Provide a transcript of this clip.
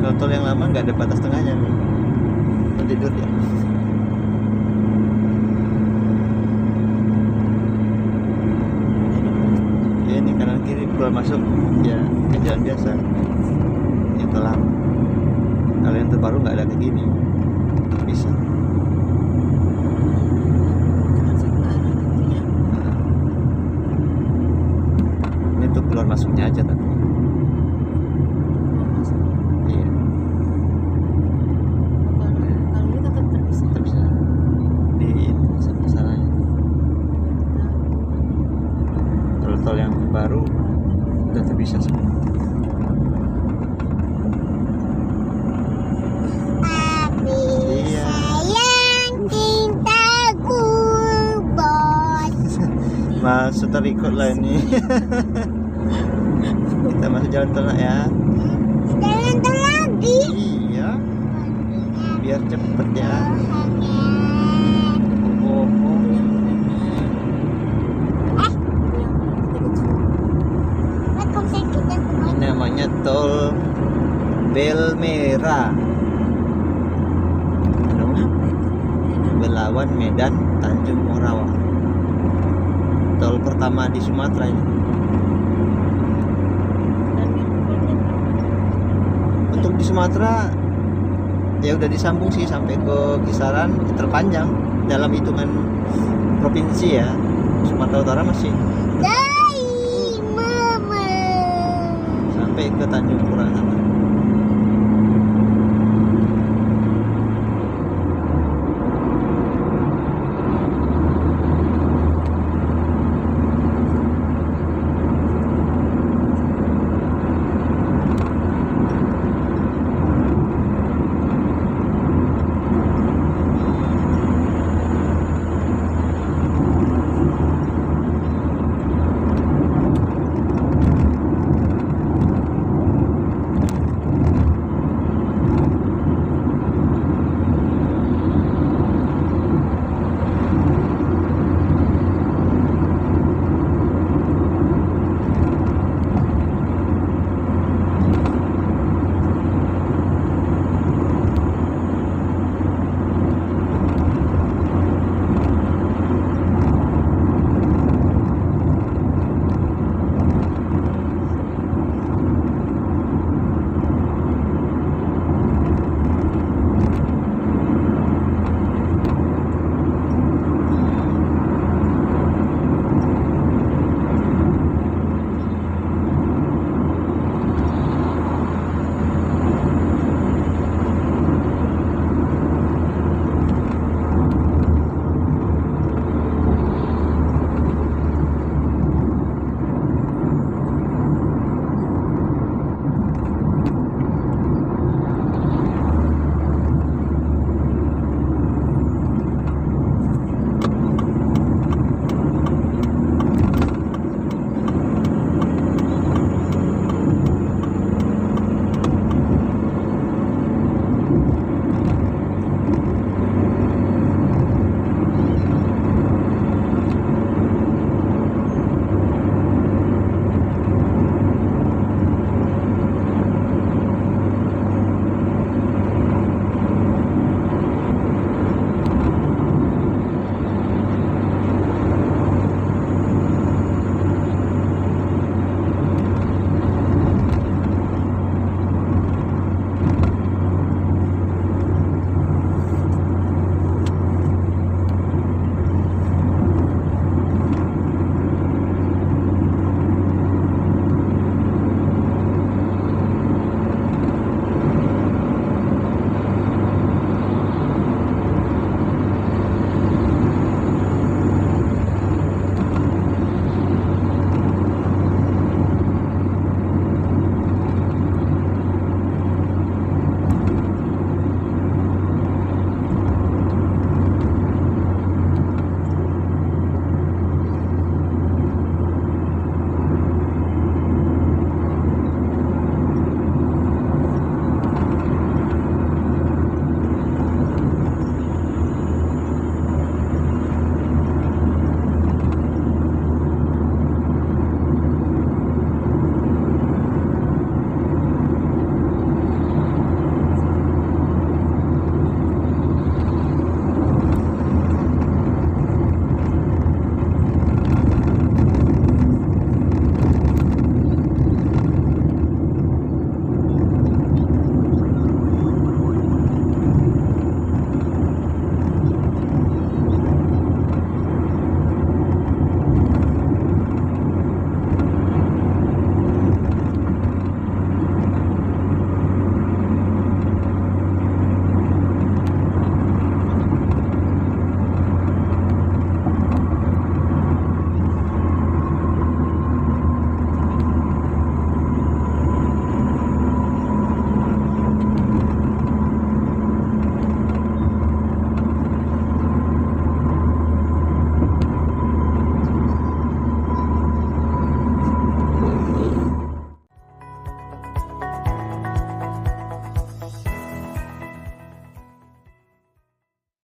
Kalau tol yang lama nggak ada batas tengahnya nih. Mau tidur ya. Ya ini kanan kiri keluar masuk ya ke jalan biasa. Itu lama. Kalau yang terbaru nggak ada kayak gini. Bisa. Ini tuh keluar masuknya aja tapi. Iya. Kalau ini tetap terpisah. Bisa di sana-sananya. Kalau tol yang baru udah terpisah semua. Iya. Masuk terikut lah ini. Kita masuk jalan tol ya. Jalan tol lagi. Iya. Biar cepet ya. Oh. Namanya tol Belmera. Belawan Medan Tanjung Morawa. Tol pertama di Sumatera ini. Untuk di Sumatera ya udah disambung sih sampai ke kisaran terpanjang dalam hitungan provinsi ya. Sumatera Utara masih sampai ke Tanjung Pura sana.